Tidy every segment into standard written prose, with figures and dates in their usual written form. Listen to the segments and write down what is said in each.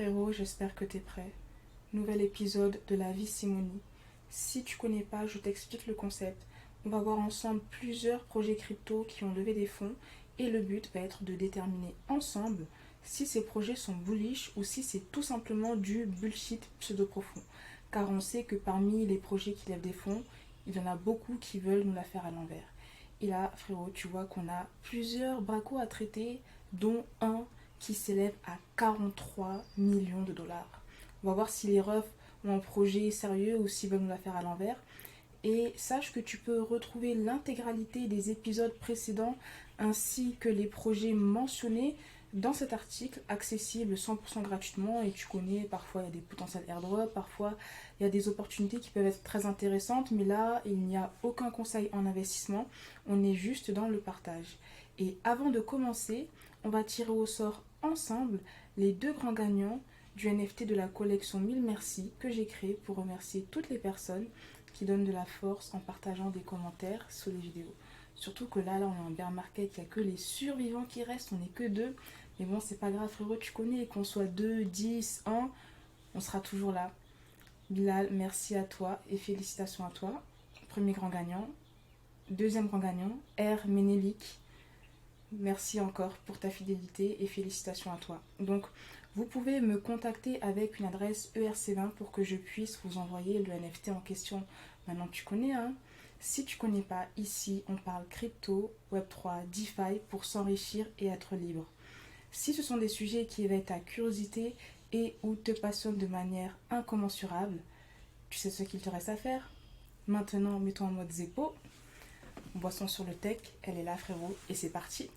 frérot, j'espère que t'es prêt. Nouvel épisode de la vie Simonie. Si tu connais pas, je t'explique le concept. On va voir ensemble plusieurs projets crypto qui ont levé des fonds et le but va être de déterminer ensemble si ces projets sont bullish ou si c'est tout simplement du bullshit pseudo-profond. Car on sait que parmi les projets qui lèvent des fonds, il y en a beaucoup qui veulent nous la faire à l'envers. Et là, frérot, tu vois qu'on a plusieurs bracos à traiter, dont un qui s'élève à 43 millions de dollars. On va voir si les refs ont un projet sérieux ou s'ils veulent nous la faire à l'envers. Et sache que tu peux retrouver l'intégralité des épisodes précédents ainsi que les projets mentionnés dans cet article accessible 100% gratuitement. Et tu connais, parfois il y a des potentiels airdrops, parfois il y a des opportunités qui peuvent être très intéressantes, mais là il n'y a aucun conseil en investissement, on est juste dans le partage. Et avant de commencer, on va tirer au sort ensemble les deux grands gagnants du NFT de la collection 1000 merci que j'ai créé pour remercier toutes les personnes qui donnent de la force en partageant des commentaires sous les vidéos. Surtout que là on est en bear market, il n'y a que les survivants qui restent, on n'est que deux. Mais bon, c'est pas grave frérot, tu connais, qu'on soit 2, 10, 1, on sera toujours là. Bilal, merci à toi et félicitations à toi. Premier grand gagnant. Deuxième grand gagnant, R. Ménélique. Merci encore pour ta fidélité et félicitations à toi. Donc, vous pouvez me contacter avec une adresse ERC20 pour que je puisse vous envoyer le NFT en question. Maintenant, tu connais, hein? Si tu connais pas, ici, on parle crypto, Web3, DeFi pour s'enrichir et être libre. Si ce sont des sujets qui éveillent ta curiosité et ou te passionnent de manière incommensurable, tu sais ce qu'il te reste à faire. Maintenant, mets-toi en mode Zeppo. Boisson sur le tech, elle est là frérot, et c'est parti.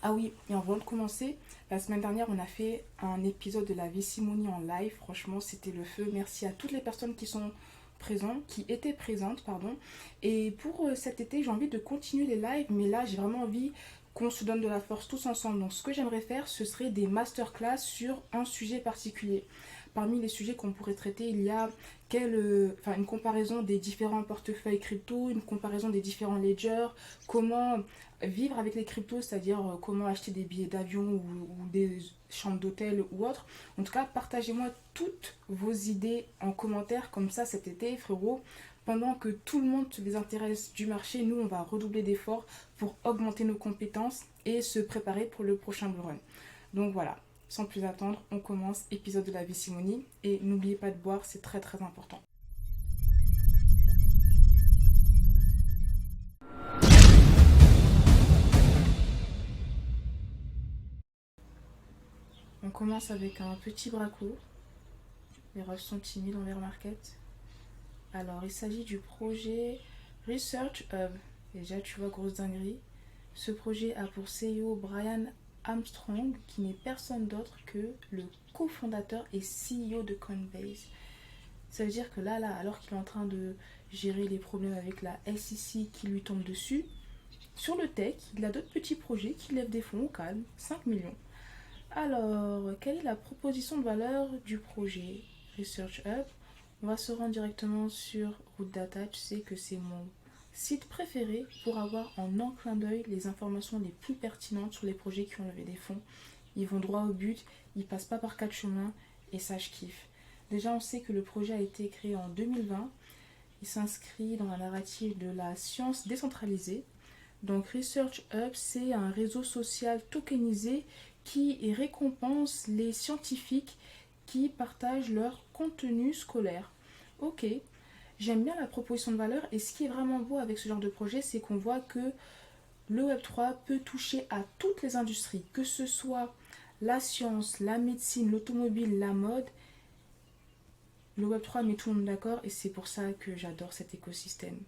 Ah oui, et avant de commencer, la semaine dernière, on a fait un épisode de la vie Simonie en live. Franchement, c'était le feu. Merci à toutes les personnes qui sont présentes, qui étaient présentes, pardon. Et pour cet été, j'ai envie de continuer les lives, mais là, j'ai vraiment envie qu'on se donne de la force tous ensemble. Donc, ce que j'aimerais faire, ce serait des masterclass sur un sujet particulier. Parmi les sujets qu'on pourrait traiter, il y a une comparaison des différents portefeuilles crypto, une comparaison des différents ledgers, comment vivre avec les cryptos, c'est-à-dire comment acheter des billets d'avion ou des chambres d'hôtel ou autre. En tout cas, partagez-moi toutes vos idées en commentaire, comme ça cet été, frérot. Pendant que tout le monde se désintéresse du marché, nous, on va redoubler d'efforts pour augmenter nos compétences et se préparer pour le prochain bull run. Donc voilà, sans plus attendre, on commence épisode de la vie Simonie. Et n'oubliez pas de boire, c'est très très important. On commence avec un petit braco. Les refs sont timides en bear market. Alors, il s'agit du projet Research Hub. Déjà, tu vois, grosse dinguerie. Ce projet a pour CEO Brian Armstrong, qui n'est personne d'autre que le cofondateur et CEO de Coinbase. Ça veut dire que là, alors qu'il est en train de gérer les problèmes avec la SEC qui lui tombe dessus, sur le tech, il a d'autres petits projets qui lèvent des fonds au calme, 5 millions. Alors, quelle est la proposition de valeur du projet Research Hub? On va se rendre directement sur Root Data. Tu sais que c'est mon site préféré pour avoir en un clin d'œil les informations les plus pertinentes sur les projets qui ont levé des fonds. Ils vont droit au but, ils passent pas par quatre chemins et ça je kiffe. Déjà on sait que le projet a été créé en 2020. Il s'inscrit dans la narrative de la science décentralisée. Donc Research Hub, c'est un réseau social tokenisé qui récompense les scientifiques qui partagent leur contenu scolaire. Ok, j'aime bien la proposition de valeur et ce qui est vraiment beau avec ce genre de projet, c'est qu'on voit que le Web3 peut toucher à toutes les industries, que ce soit la science, la médecine, l'automobile, la mode. Le Web3 met tout le monde d'accord et c'est pour ça que j'adore cet écosystème.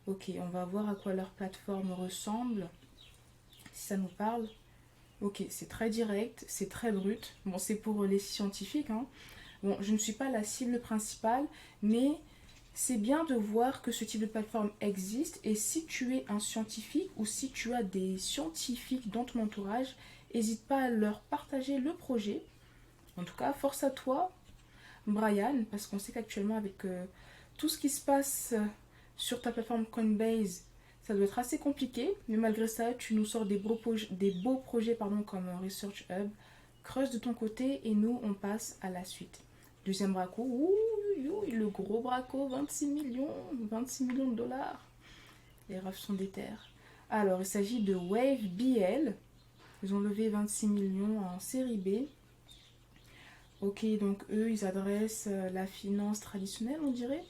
Ok, on va voir à quoi leur plateforme ressemble, si ça nous parle. Ok, c'est très direct, c'est très brut. Bon, c'est pour les scientifiques, hein. Bon, je ne suis pas la cible principale, mais c'est bien de voir que ce type de plateforme existe. Et si tu es un scientifique ou si tu as des scientifiques dans ton entourage, n'hésite pas à leur partager le projet. En tout cas, force à toi, Brian, parce qu'on sait qu'actuellement, avec tout ce qui se passe sur ta plateforme Coinbase, ça doit être assez compliqué. Mais malgré ça, tu nous sors des beaux projets comme Research Hub. creuse de ton côté et nous, on passe à la suite. Deuxième braco, ouh, le gros braco, 26 millions de dollars. Les refs sont déter. Alors, il s'agit de Wave BL. Ils ont levé 26 millions en série B. Ok, donc eux, ils adressent la finance traditionnelle, on dirait.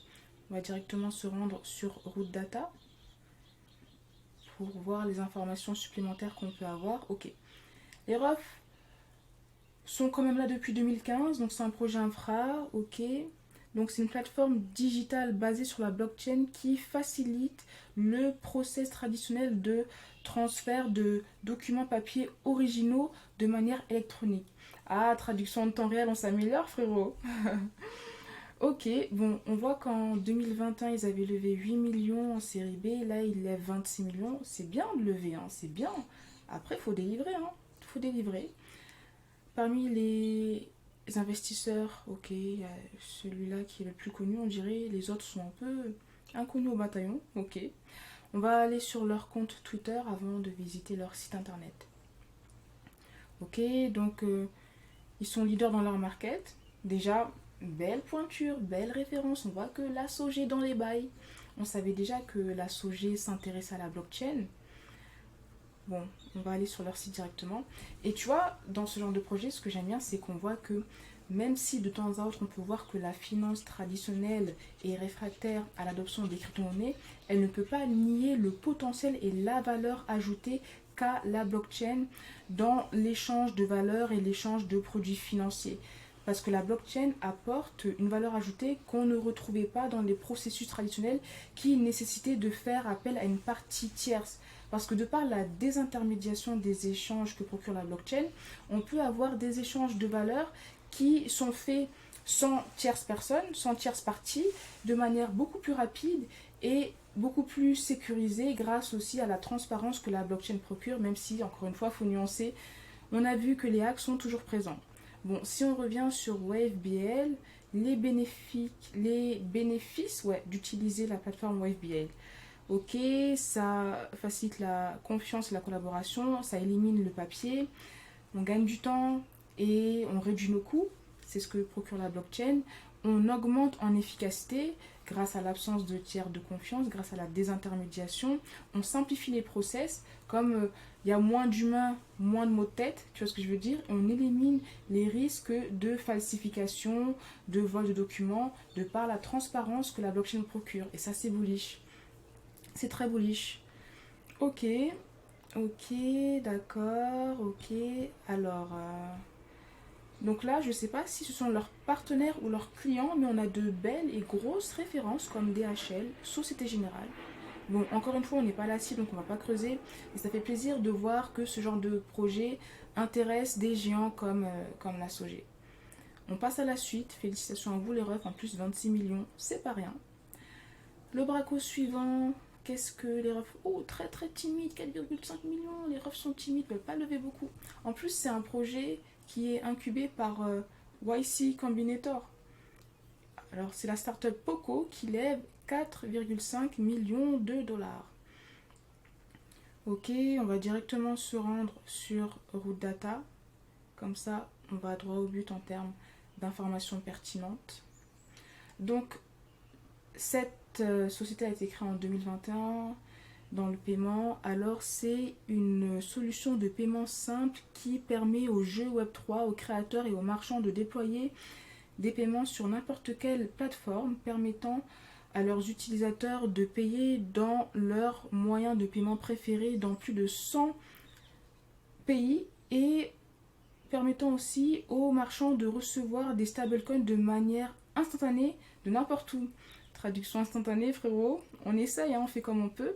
On va directement se rendre sur Root Data pour voir les informations supplémentaires qu'on peut avoir. Ok. Les refs sont quand même là depuis 2015, donc c'est un projet infra, ok. Donc c'est une plateforme digitale basée sur la blockchain qui facilite le process traditionnel de transfert de documents papier originaux de manière électronique. Ah, traduction en temps réel, on s'améliore frérot. Ok, bon, on voit qu'en 2021, ils avaient levé 8 millions en série B, là ils lèvent 26 millions. C'est bien de lever, hein, c'est bien. Après, il faut délivrer, hein. Faut délivrer. Parmi les investisseurs, ok, il y a celui-là qui est le plus connu, on dirait. Les autres sont un peu inconnus au bataillon, ok. On va aller sur leur compte Twitter avant de visiter leur site internet. Ok, donc ils sont leaders dans leur market. Déjà, belle pointure, belle référence. On voit que la SOG dans les bails. On savait déjà que la SOG s'intéresse à la blockchain. Bon, on va aller sur leur site directement. Et tu vois, dans ce genre de projet, ce que j'aime bien, c'est qu'on voit que même si de temps à autre, on peut voir que la finance traditionnelle est réfractaire à l'adoption des crypto-monnaies, elle ne peut pas nier le potentiel et la valeur ajoutée qu'a la blockchain dans l'échange de valeurs et l'échange de produits financiers. Parce que la blockchain apporte une valeur ajoutée qu'on ne retrouvait pas dans les processus traditionnels qui nécessitaient de faire appel à une partie tierce. Parce que de par la désintermédiation des échanges que procure la blockchain, on peut avoir des échanges de valeurs qui sont faits sans tierce personne, sans tierce partie, de manière beaucoup plus rapide et beaucoup plus sécurisée grâce aussi à la transparence que la blockchain procure, même si, encore une fois, il faut nuancer, on a vu que les hacks sont toujours présents. Bon, si on revient sur WaveBL, les bénéfices d'utiliser la plateforme WaveBL. Ok, ça facilite la confiance et la collaboration, ça élimine le papier, on gagne du temps et on réduit nos coûts, c'est ce que procure la blockchain. On augmente en efficacité grâce à l'absence de tiers de confiance, grâce à la désintermédiation. On simplifie les process, comme il y a moins d'humains, moins de mots de tête, tu vois ce que je veux dire. On élimine les risques de falsification, de vol de documents, de par la transparence que la blockchain procure. Et ça, c'est bullish. C'est très bullish. Ok, ok, d'accord, ok. Alors, donc là, je ne sais pas si ce sont leurs partenaires ou leurs clients, mais on a de belles et grosses références comme DHL, Société Générale. Bon, encore une fois, on n'est pas là ci, donc on ne va pas creuser. Et ça fait plaisir de voir que ce genre de projet intéresse des géants comme la SOG. On passe à la suite. Félicitations à vous les refs, en plus 26 millions, c'est pas rien. Le braco suivant, qu'est-ce que les refs... Oh, très très timide, 4,5 millions. Les refs sont timides, ne veulent pas lever beaucoup. En plus, c'est un projet qui est incubé par YC Combinator. Alors, c'est la startup Poco qui lève 4,5 millions de dollars. Ok, on va directement se rendre sur Root Data. Comme ça, on va droit au but en termes d'informations pertinentes. Donc, cette société a été créée en 2021 dans le paiement. Alors, c'est une solution de paiement simple qui permet aux jeux Web3, aux créateurs et aux marchands de déployer des paiements sur n'importe quelle plateforme, permettant à leurs utilisateurs de payer dans leurs moyens de paiement préférés dans plus de 100 pays et permettant aussi aux marchands de recevoir des stablecoins de manière instantanée de n'importe où. Traduction instantanée, frérot. On essaye, hein, on fait comme on peut.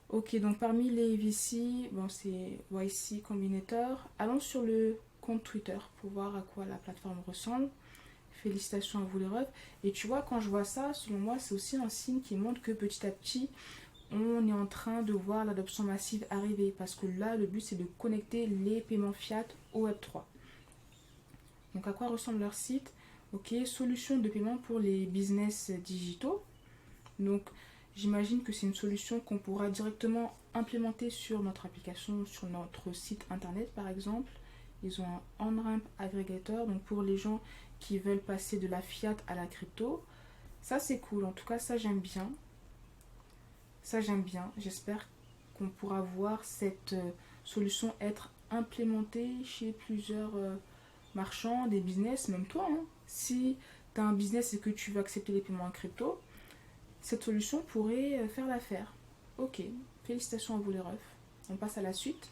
Ok, donc parmi les VC, bon, c'est YC Combinator. Allons sur le compte Twitter pour voir à quoi la plateforme ressemble. Félicitations à vous les refs. Et tu vois, quand je vois ça, selon moi, c'est aussi un signe qui montre que petit à petit, on est en train de voir l'adoption massive arriver. Parce que là, le but, c'est de connecter les paiements fiat au Web3. Donc, à quoi ressemble leur site? Ok, solution de paiement pour les business digitaux. Donc, j'imagine que c'est une solution qu'on pourra directement implémenter sur notre application, sur notre site internet, par exemple. Ils ont un on-ramp aggregator, donc pour les gens qui veulent passer de la fiat à la crypto. Ça, c'est cool. En tout cas, ça, j'aime bien. Ça, j'aime bien. J'espère qu'on pourra voir cette solution être implémentée chez plusieurs marchands, des business, même toi. Hein. Si tu as un business et que tu veux accepter les paiements en crypto, cette solution pourrait faire l'affaire. Ok, félicitations à vous les refs. On passe à la suite.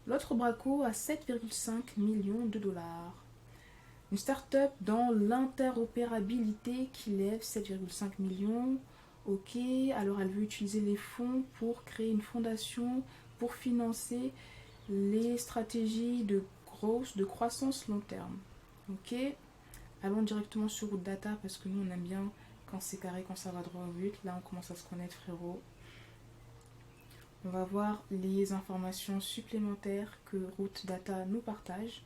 L'autre braco à 7,5 millions de dollars. Une start-up dans l'interopérabilité qui lève 7,5 millions. Ok, alors elle veut utiliser les fonds pour créer une fondation pour financer les stratégies de croissance long terme. Ok, allons directement sur Route Data parce que nous on aime bien quand c'est carré, quand ça va droit au but. Là on commence à se connaître frérot. On va voir les informations supplémentaires que Route Data nous partage.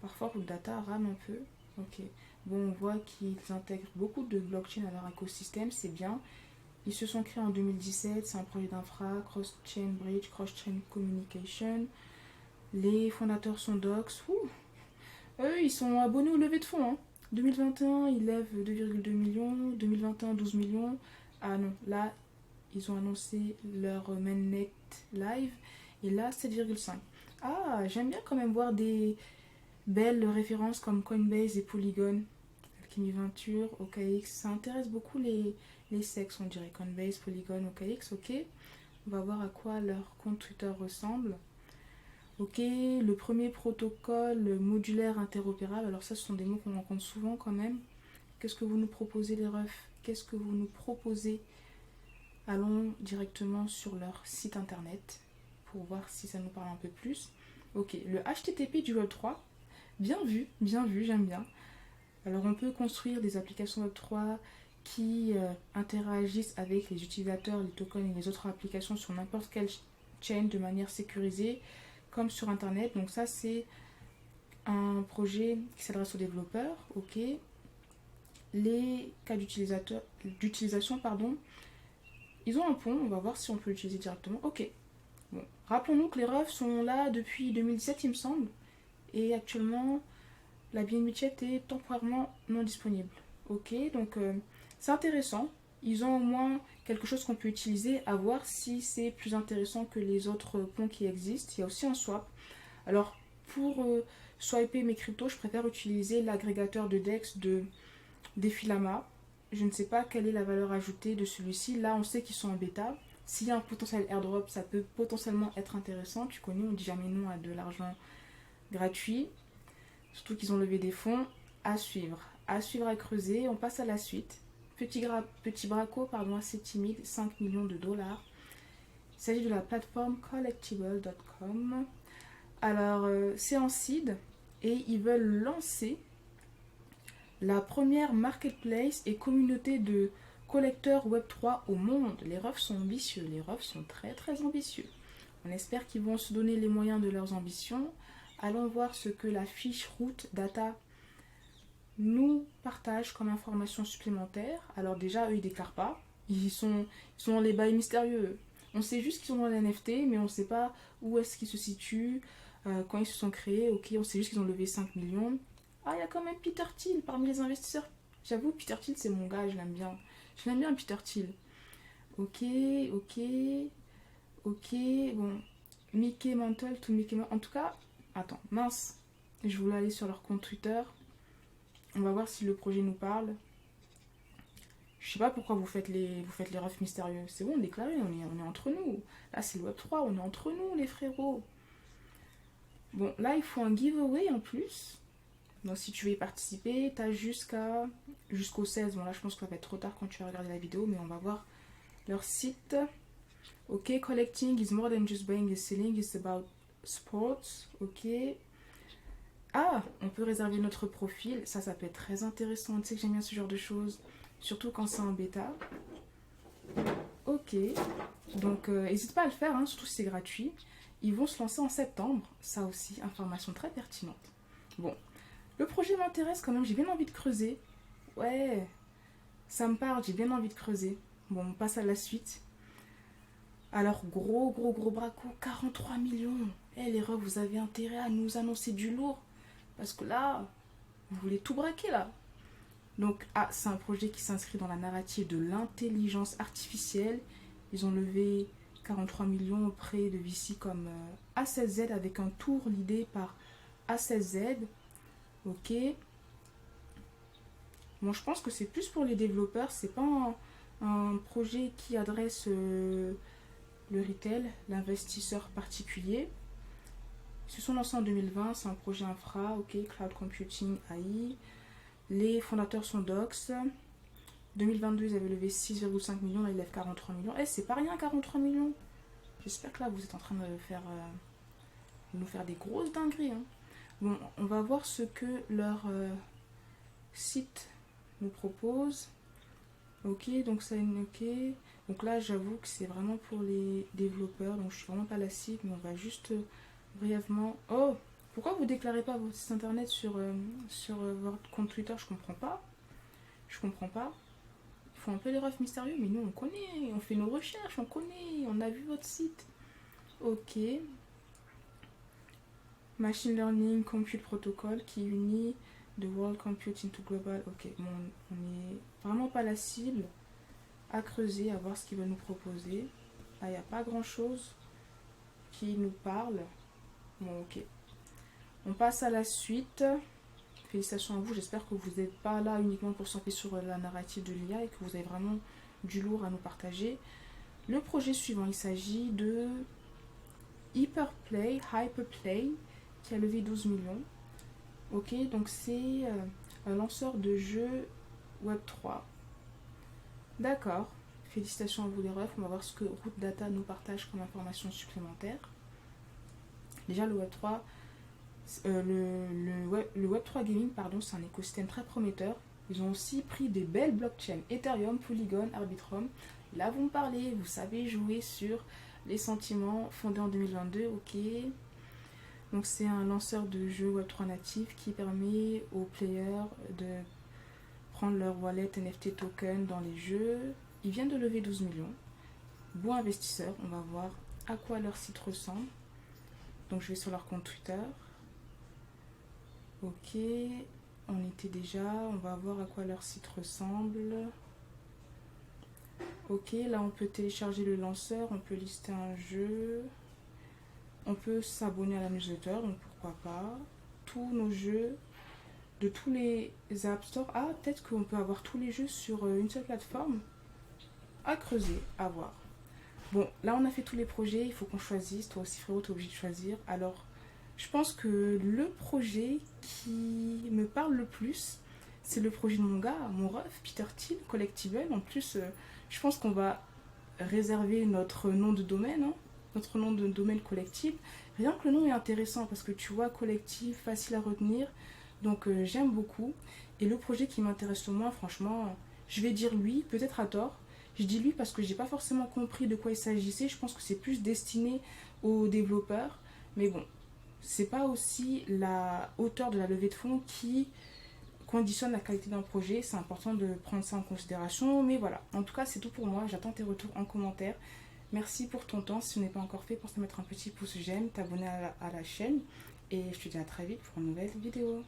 Parfois Route Data rame un peu. Ok. Bon, on voit qu'ils intègrent beaucoup de blockchain à leur écosystème, c'est bien. Ils se sont créés en 2017, c'est un projet d'infra, cross-chain bridge, cross-chain communication. Les fondateurs sont Docs. Eux, ils sont abonnés au levée de fonds. Hein. 2021, ils lèvent 2,2 millions. 2021, 12 millions. Ah non, là, ils ont annoncé leur mainnet live. Et là, 7,5. Ah, j'aime bien quand même voir des belles références comme Coinbase et Polygon. Alchemy Venture, OKX. Ça intéresse beaucoup les sexes, on dirait. Coinbase, Polygon, OKX, ok. On va voir à quoi leur compte Twitter ressemble. Ok, le premier protocole modulaire interopérable. Alors ça, ce sont des mots qu'on rencontre souvent quand même. Qu'est-ce que vous nous proposez les refs? Qu'est-ce que vous nous proposez? Allons directement sur leur site internet pour voir si ça nous parle un peu plus. Ok, le HTTP du Web3. Bien vu, j'aime bien. Alors on peut construire des applications Web3 qui interagissent avec les utilisateurs, les tokens et les autres applications sur n'importe quelle chaîne de manière sécurisée, comme sur Internet. Donc ça, c'est un projet qui s'adresse aux développeurs. Ok. Les cas d'utilisation, pardon, ils ont un pont. On va voir si on peut l'utiliser directement. Ok. Bon. Rappelons-nous que les refs sont là depuis 2017, il me semble. Et actuellement, la BNB Chat est temporairement non disponible. Ok, donc c'est intéressant. Ils ont au moins quelque chose qu'on peut utiliser, à voir si c'est plus intéressant que les autres ponts qui existent. Il y a aussi un swap. Alors, pour swiper mes cryptos, je préfère utiliser l'agrégateur de DEX de Defilama. Je ne sais pas quelle est la valeur ajoutée de celui-ci. Là, on sait qu'ils sont en bêta. S'il y a un potentiel airdrop, ça peut potentiellement être intéressant. Tu connais, on dit jamais non à de l'argent gratuit. Surtout qu'ils ont levé des fonds. À suivre, à creuser. On passe à la suite. Petit braco, pardon, assez timide, 5 millions de dollars. Il s'agit de la plateforme collectible.com. Alors, c'est en seed et ils veulent lancer la première marketplace et communauté de collecteurs Web3 au monde. Les refs sont ambitieux, les refs sont très très ambitieux. On espère qu'ils vont se donner les moyens de leurs ambitions. Allons voir ce que la fiche Route Data nous partage comme information supplémentaire. Alors déjà, eux, ils déclarent pas. Ils sont dans les bails mystérieux. On sait juste qu'ils sont dans les NFT, mais on ne sait pas où est-ce qu'ils se situent, quand ils se sont créés. Ok, on sait juste qu'ils ont levé 5 millions. Ah, il y a quand même Peter Thiel parmi les investisseurs. J'avoue, Peter Thiel, c'est mon gars, je l'aime bien. Je l'aime bien, Peter Thiel. Ok. Bon, Mickey Mantle, tout Mickey Mantle. En tout cas, attends, mince. Je voulais aller sur leur compte Twitter. On va voir si le projet nous parle. Je sais pas pourquoi vous faites les refs mystérieux. C'est bon, déclaré, on est entre nous. Là, c'est le Web3, on est entre nous, les frérots. Bon, là, il faut un giveaway en plus. Donc, si tu veux y participer, t'as jusqu'au 16. Bon, là, je pense que ça va être trop tard quand tu vas regarder la vidéo, mais on va voir leur site. Ok, collecting is more than just buying and selling, it's about sports. Ok. Ah, on peut réserver notre profil. Ça peut être très intéressant. Tu sais que j'aime bien ce genre de choses. Surtout quand c'est en bêta. Ok. Donc, n'hésite pas à le faire, hein, surtout si c'est gratuit. Ils vont se lancer en septembre. Ça aussi, information très pertinente. Bon. Le projet m'intéresse quand même. J'ai bien envie de creuser. Ouais. Ça me parle. J'ai bien envie de creuser. Bon, on passe à la suite. Alors, gros braco. 43 millions. Eh les refs, vous avez intérêt à nous annoncer du lourd. Parce que là, vous voulez tout braquer là. Donc, ah, c'est un projet qui s'inscrit dans la narrative de l'intelligence artificielle. Ils ont levé 43 millions auprès de VC comme A16Z avec un tour l'idée par A16Z. Ok. Bon, je pense que c'est plus pour les développeurs. C'est pas un projet qui adresse le retail, l'investisseur particulier. Ils se sont lancés en 2020. C'est un projet infra. Ok. Cloud Computing AI. Les fondateurs sont Docs. 2022, ils avaient levé 6,5 millions, là ils lèvent 43 millions. Eh, c'est pas rien 43 millions. J'espère que là vous êtes en train de nous faire des grosses dingueries. Hein. Bon, on va voir ce que leur site nous propose. Ok, donc ça ok. Donc là j'avoue que c'est vraiment pour les développeurs, donc je suis vraiment pas la cible, mais on va juste brièvement. Oh, pourquoi vous déclarez pas votre site internet sur votre compte Twitter? Je comprends pas. Je comprends pas. Ils font un peu les refs mystérieux, mais nous on connaît, on fait nos recherches, on connaît, on a vu votre site. Ok. Machine Learning Compute Protocol qui unit the World Compute into Global. Ok, bon, on n'est vraiment pas la cible. À creuser, à voir ce qu'ils veulent nous proposer. Là, il n'y a pas grand chose qui nous parle. Bon, ok. On passe à la suite. Félicitations à vous, j'espère que vous n'êtes pas là uniquement pour surfer sur la narrative de l'IA et que vous avez vraiment du lourd à nous partager. Le projet suivant, il s'agit de Hyperplay qui a levé 12 millions. Ok, donc c'est un lanceur de jeux Web3. D'accord, félicitations à vous les refs, on va voir ce que Root Data nous partage comme information supplémentaire. Déjà le Web3, le Web3 Gaming, pardon, c'est un écosystème très prometteur. Ils ont aussi pris des belles blockchains, Ethereum, Polygon, Arbitrum. Là, vous me parlez, vous savez jouer sur les sentiments fondés en 2022, ok. Donc c'est un lanceur de jeux Web3 natif qui permet aux players de prendre leur wallet NFT token dans les jeux. Ils viennent de lever 12 millions. Bon investisseur, on va voir à quoi leur site ressemble. Donc je vais sur leur compte Twitter. Ok, on était déjà, on va voir à quoi leur site ressemble. Ok, là on peut télécharger le lanceur, on peut lister un jeu. On peut s'abonner à la newsletter, donc pourquoi pas. Tous nos jeux de tous les App Store. Ah, peut-être qu'on peut avoir tous les jeux sur une seule plateforme. À creuser, à voir. Bon, là on a fait tous les projets, il faut qu'on choisisse. Toi aussi frérot, t'es obligé de choisir. Alors, je pense que le projet qui me parle le plus, c'est le projet de mon gars, mon ref, Peter Thiel, Collectible. En plus, je pense qu'on va réserver notre nom de domaine, hein, notre nom de domaine collectif. Rien que le nom est intéressant parce que tu vois, collectif, facile à retenir. Donc j'aime beaucoup. Et le projet qui m'intéresse le moins, franchement, je vais dire lui, peut-être à tort. Je dis lui parce que j'ai pas forcément compris de quoi il s'agissait. Je pense que c'est plus destiné aux développeurs. Mais bon, c'est pas aussi la hauteur de la levée de fonds qui conditionne la qualité d'un projet. C'est important de prendre ça en considération. Mais voilà, en tout cas, c'est tout pour moi. J'attends tes retours en commentaire. Merci pour ton temps. Si ce n'est pas encore fait, pense à mettre un petit pouce j'aime, t'abonner à la chaîne. Et je te dis à très vite pour une nouvelle vidéo.